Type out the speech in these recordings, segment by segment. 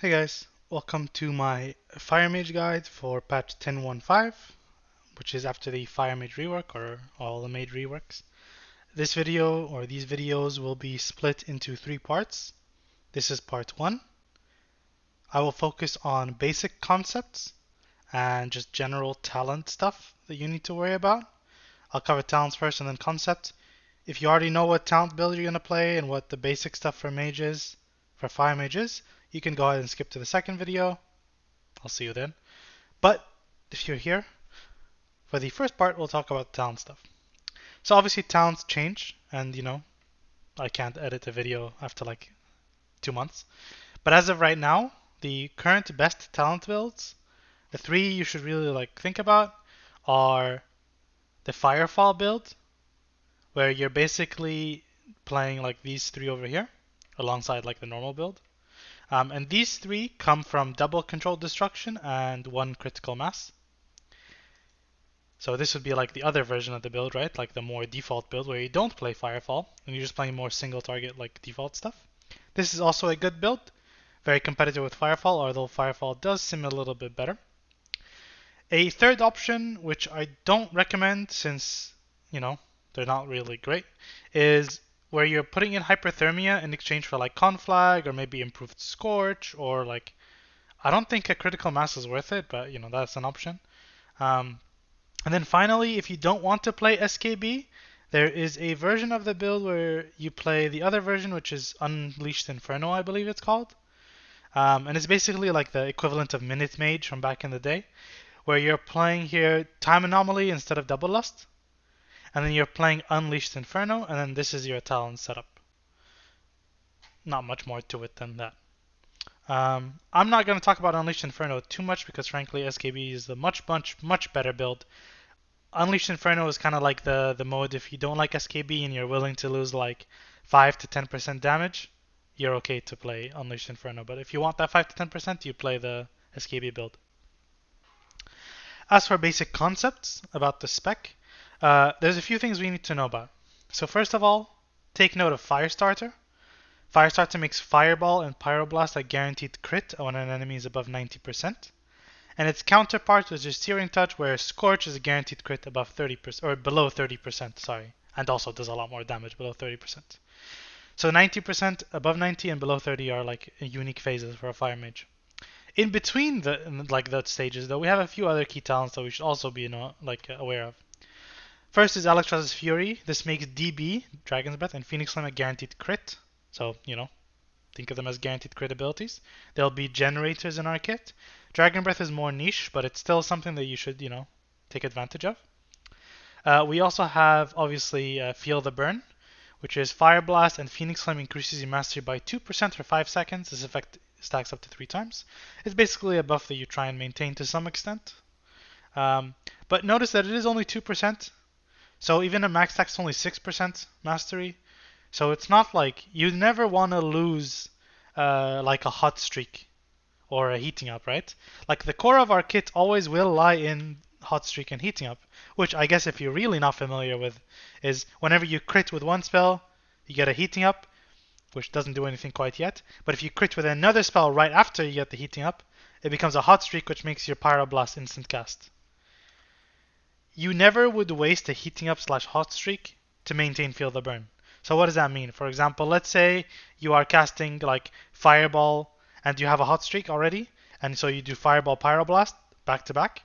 Hey guys, welcome to my Fire Mage guide for patch 10.15, which is after the Fire Mage rework or all the Mage reworks. This video or these videos will be split into three parts. This is part 1. I will focus on basic concepts and just general talent stuff that you need to worry about. I'll cover talents first and then concept. If you already know what talent build you're going to play and what the basic stuff for Mage is, for Fire Mage is, you can go ahead and skip to the second video. I'll see you then. But if you're here, for the first part, we'll talk about talent stuff. So obviously talents change, and I can't edit a video after like 2 months. But as of right now, the current best talent builds, the three you should really think about are the Firefall build, where you're basically playing like these three over here, alongside like the normal build. And these three come from double controlled destruction and one critical mass. So this would be like the other version of the build, right? Like the more default build where you don't play Firefall and you're just playing more single target like default stuff. This is also a good build, very competitive with Firefall, although Firefall does seem a little bit better. A third option, which I don't recommend since, they're not really great, is where you're putting in hyperthermia in exchange for like conflag or maybe improved scorch or like, I don't think a critical mass is worth it, but that's an option. And then finally, if you don't want to play SKB, there is a version of the build where you play the other version, which is Unleashed Inferno, I believe it's called. And it's basically like the equivalent of Minute Mage from back in the day, where you're playing here Time Anomaly instead of Double Lust. And then you're playing Unleashed Inferno, and then this is your talent setup. Not much more to it than that. I'm not going to talk about Unleashed Inferno too much because frankly SKB is a much better build. Unleashed Inferno is kind of like the mode if you don't like SKB and you're willing to lose like 5 to 10% damage, you're okay to play Unleashed Inferno. But if you want that 5 to 10%, you play the SKB build. As for basic concepts about the spec, there's a few things we need to know about. So first of all, take note of Firestarter. Firestarter makes Fireball and Pyroblast a guaranteed crit when an enemy is above 90%. And its counterpart, which is Searing Touch, where Scorch is a guaranteed crit above 30% or below 30%, sorry, and also does a lot more damage below 30%. So 90%, above 90, and below 30 are like unique phases for a Fire Mage. In between the stages, though, we have a few other key talents that we should also be aware of. First is Alexstrasza's Fury. This makes DB, Dragon's Breath, and Phoenix Flame a guaranteed crit. So, think of them as guaranteed crit abilities. There'll be generators in our kit. Dragon Breath is more niche, but it's still something that you should, take advantage of. We also have, obviously, Feel the Burn, which is Fire Blast and Phoenix Flame increases your mastery by 2% for 5 seconds. This effect stacks up to 3 times. It's basically a buff that you try and maintain to some extent. But notice that it is only 2%. So even a max stack is only 6% mastery. So it's not like you never want to lose like a hot streak or a heating up, right? Like the core of our kit always will lie in hot streak and heating up, which I guess if you're really not familiar with is whenever you crit with one spell, you get a heating up, which doesn't do anything quite yet. But if you crit with another spell right after you get the heating up, it becomes a hot streak, which makes your Pyroblast instant cast. You never would waste a heating up / hot streak to maintain Feel the Burn. So what does that mean? For example, let's say you are casting like Fireball and you have a hot streak already, and so you do Fireball Pyroblast back to back.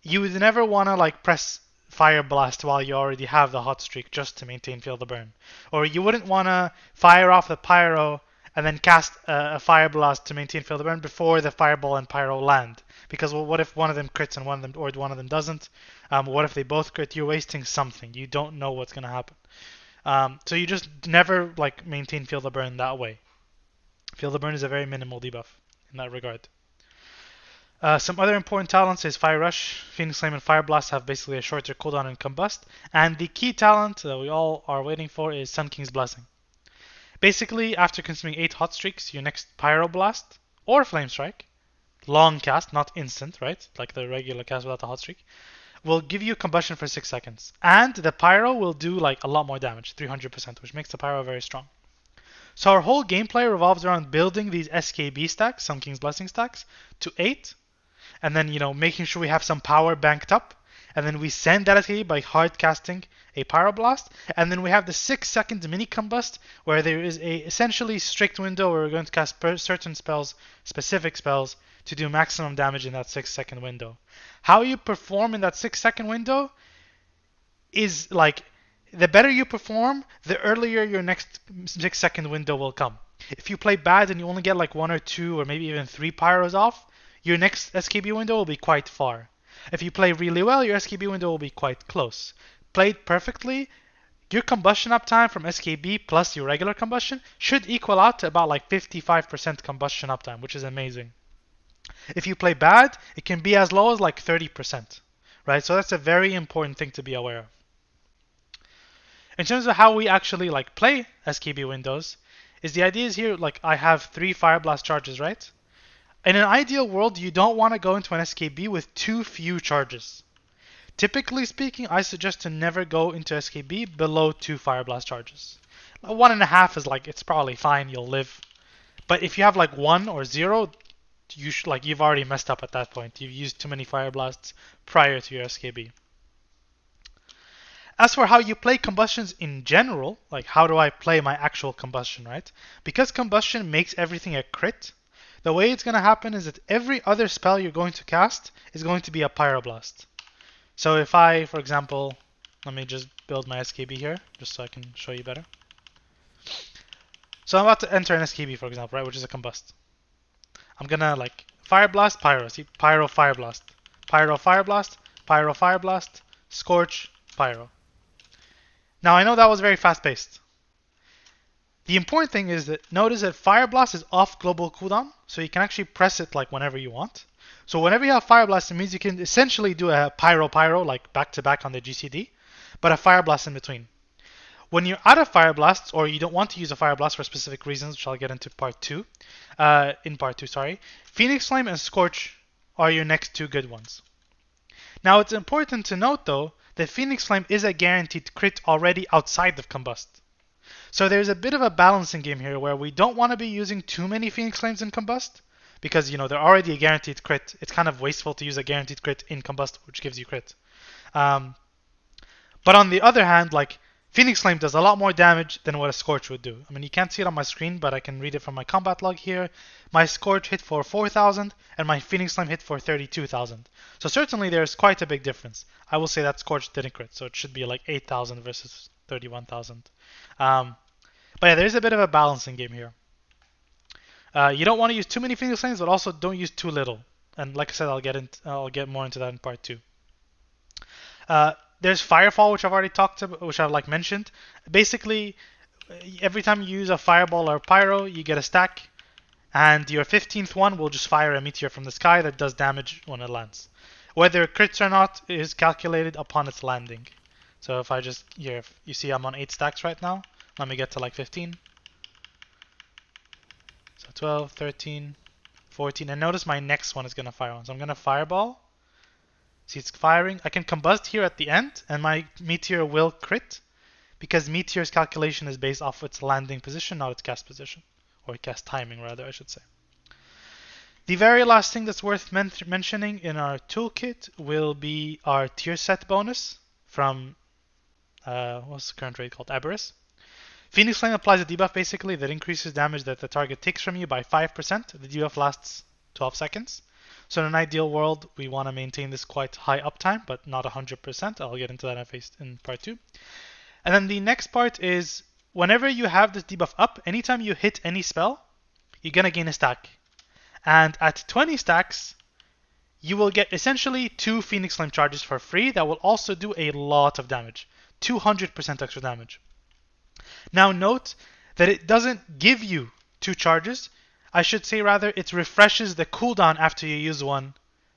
You would never want to like press Fire Blast while you already have the hot streak just to maintain Feel the Burn. Or you wouldn't want to fire off the Pyro and then cast a Fire Blast to maintain Feel the Burn before the Fireball and Pyro land. Because well, what if one of them crits and one of them doesn't? What if they both crit? You're wasting something. You don't know what's going to happen. So you just never like maintain Feel the Burn that way. Feel the Burn is a very minimal debuff in that regard. Some other important talents is Fire Rush, Phoenix Flame, and Fire Blast have basically a shorter cooldown and Combust. And the key talent that we all are waiting for is Sun King's Blessing. Basically, after consuming 8 hot streaks, your next Pyro Blast or Flame Strike, long cast, not instant, right? Like the regular cast without the hot streak, will give you combustion for 6 seconds. And the Pyro will do like a lot more damage, 300%, which makes the Pyro very strong. So our whole gameplay revolves around building these SKB stacks, Sun King's Blessing stacks, to 8, and then making sure we have some power banked up, and then we send that SKB by hard casting a Pyroblast, and then we have the 6-second mini Combust, where there is a essentially strict window where we're going to cast certain spells, specific spells, to do maximum damage in that 6-second window. How you perform in that 6-second window is like, the better you perform, the earlier your next 6-second window will come. If you play bad and you only get like 1 or 2 or maybe even 3 pyros off, your next SKB window will be quite far. If you play really well, your SKB window will be quite close. Played perfectly, your combustion uptime from SKB plus your regular combustion should equal out to about like 55% combustion uptime, which is amazing. If you play bad, it can be as low as like 30%, right? So that's a very important thing to be aware of. In terms of how we actually like play SKB windows, is the idea is here, like I have 3 Fire Blast charges, right? In an ideal world, you don't want to go into an SKB with too few charges. Typically speaking, I suggest to never go into SKB below 2 Fire Blast charges. 1.5 is like, it's probably fine, you'll live. But if you have like 1 or 0, you've already messed up at that point. You've used too many Fire Blasts prior to your SKB. As for how you play combustions in general, like how do I play my actual combustion, right? Because combustion makes everything a crit, the way it's going to happen is that every other spell you're going to cast is going to be a Pyroblast. So if I, for example, let me just build my SKB here, just so I can show you better. So I'm about to enter an SKB, for example, right, which is a Combust. I'm gonna like Fire Blast, Pyro, see, Pyro, Fire Blast, Pyro, Fire Blast, Pyro, Fire Blast, Scorch, Pyro. Now I know that was very fast-paced. The important thing is that notice that Fire Blast is off global cooldown, so you can actually press it like whenever you want. So whenever you have Fire Blast, it means you can essentially do a Pyro like back-to-back on the GCD, but a Fire Blast in between. When you're out of Fire Blasts, or you don't want to use a Fire Blast for specific reasons, which I'll get into part 2, Phoenix Flame and Scorch are your next 2 good ones. Now it's important to note though, that Phoenix Flame is a guaranteed crit already outside of Combust. So there's a bit of a balancing game here where we don't want to be using too many Phoenix Flames in Combust, because they're already a guaranteed crit. It's kind of wasteful to use a guaranteed crit in Combust, which gives you crit. But on the other hand, like Phoenix Flame does a lot more damage than what a Scorch would do. I mean, you can't see it on my screen, but I can read it from my combat log here. My Scorch hit for 4,000, and my Phoenix Flame hit for 32,000. So certainly there's quite a big difference. I will say that Scorch didn't crit, so it should be like 8,000 versus 31,000. But yeah, there's a bit of a balancing game here. You don't want to use too many Phoenix Flames, but also don't use too little. And like I said, I'll get more into that in part 2. There's Firefall, which I've already talked about, which I've mentioned. Basically, every time you use a Fireball or Pyro, you get a stack, and your 15th one will just fire a Meteor from the sky that does damage when it lands. Whether it crits or not is calculated upon its landing. So if I just, here, if you see I'm on 8 stacks right now, let me get to like 15. So 12, 13, 14, and notice my next one is going to fire one. So I'm going to Fireball. See, it's firing. I can Combust here at the end, and my Meteor will crit, because Meteor's calculation is based off its landing position, not its cast position. Or cast timing, rather, I should say. The very last thing that's worth mentioning in our toolkit will be our tier set bonus from, what's the current raid called? Aberrus. Phoenix Flame applies a debuff, basically, that increases damage that the target takes from you by 5%. The debuff lasts 12 seconds. So in an ideal world, we want to maintain this quite high uptime, but not 100%. I'll get into that in part 2. And then the next part is, whenever you have this debuff up, anytime you hit any spell, you're going to gain a stack. And at 20 stacks, you will get essentially 2 Phoenix Flame charges for free that will also do a lot of damage. 200% extra damage. Now note that it doesn't give you 2 charges. I should say rather, it refreshes the cooldown after you use one,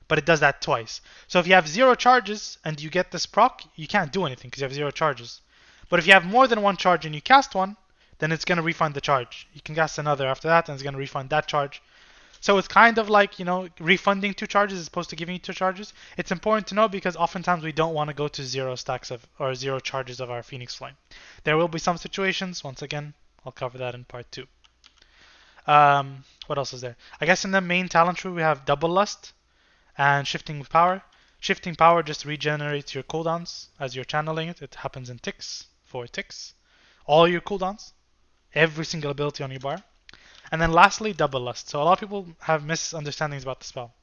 but it does that twice. So if you have 0 charges and you get this proc, you can't do anything because you have 0 charges. But if you have more than 1 charge and you cast one, then it's going to refund the charge. You can cast another after that and it's going to refund that charge. So it's kind of like, refunding 2 charges as opposed to giving you 2 charges. It's important to know because oftentimes we don't want to go to 0 stacks or 0 charges of our Phoenix Flame. There will be some situations, once again, I'll cover that in part 2. What else is there? I guess in the main talent tree we have Double Lust and Shifting Power. Shifting Power just regenerates your cooldowns as you're channeling it. It happens in ticks, 4 ticks. All your cooldowns, every single ability on your bar. And then lastly, Double Lust. So a lot of people have misunderstandings about the spell.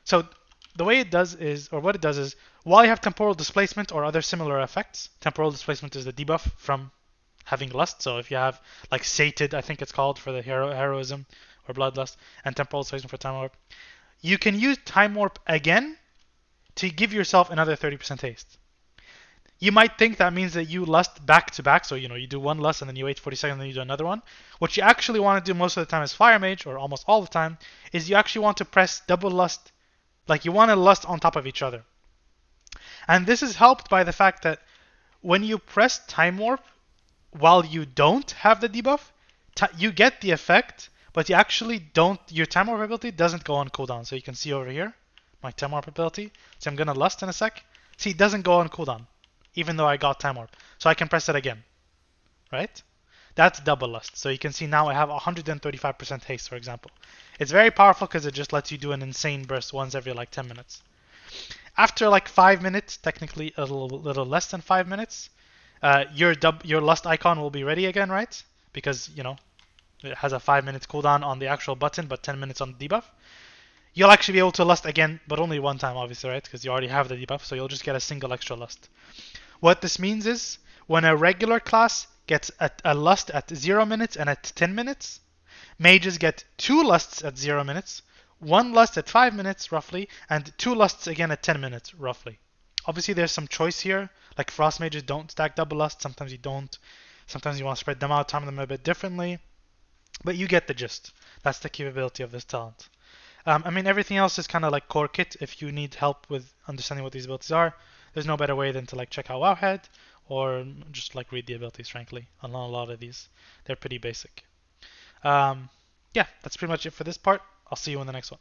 So the way it does is, or what it does is, while you have Temporal Displacement or other similar effects, Temporal Displacement is the debuff from having Lust. So if you have like Sated, I think it's called for the heroism or Bloodlust, and Temporal Displacement for Time Warp, you can use Time Warp again to give yourself another 30% haste. You might think that means that you lust back to back, so you do one lust and then you wait 40 seconds and then you do another one. What you actually want to do most of the time as Fire Mage, or almost all the time, is you actually want to press double lust, like you want to lust on top of each other. And this is helped by the fact that when you press Time Warp while you don't have the debuff, you get the effect, but you actually don't, your Time Warp ability doesn't go on cooldown. So you can see over here, my Time Warp ability. So I'm going to lust in a sec. See, it doesn't go on cooldown, even though I got Time Warp. So I can press it again, right? That's double lust. So you can see now I have 135% haste, for example. It's very powerful because it just lets you do an insane burst once every like 10 minutes. After like 5 minutes, technically a little less than 5 minutes, your lust icon will be ready again, right? Because, it has a 5-minute cooldown on the actual button, but 10 minutes on the debuff. You'll actually be able to lust again, but only one time, obviously, right? Because you already have the debuff, so you'll just get a single extra lust. What this means is, when a regular class gets a lust at 0 minutes and at 10 minutes, mages get 2 lusts at 0 minutes, 1 lust at 5 minutes, roughly, and 2 lusts again at 10 minutes, roughly. Obviously, there's some choice here. Like Frost mages don't stack double lust, sometimes you don't. Sometimes you want to spread them out, time them a bit differently. But you get the gist. That's the capability of this talent. Everything else is kind of like core kit. If you need help with understanding what these abilities are, there's no better way than to like check out Wowhead or just like read the abilities, frankly, on a lot of these. They're pretty basic. Yeah, that's pretty much it for this part. I'll see you in the next one.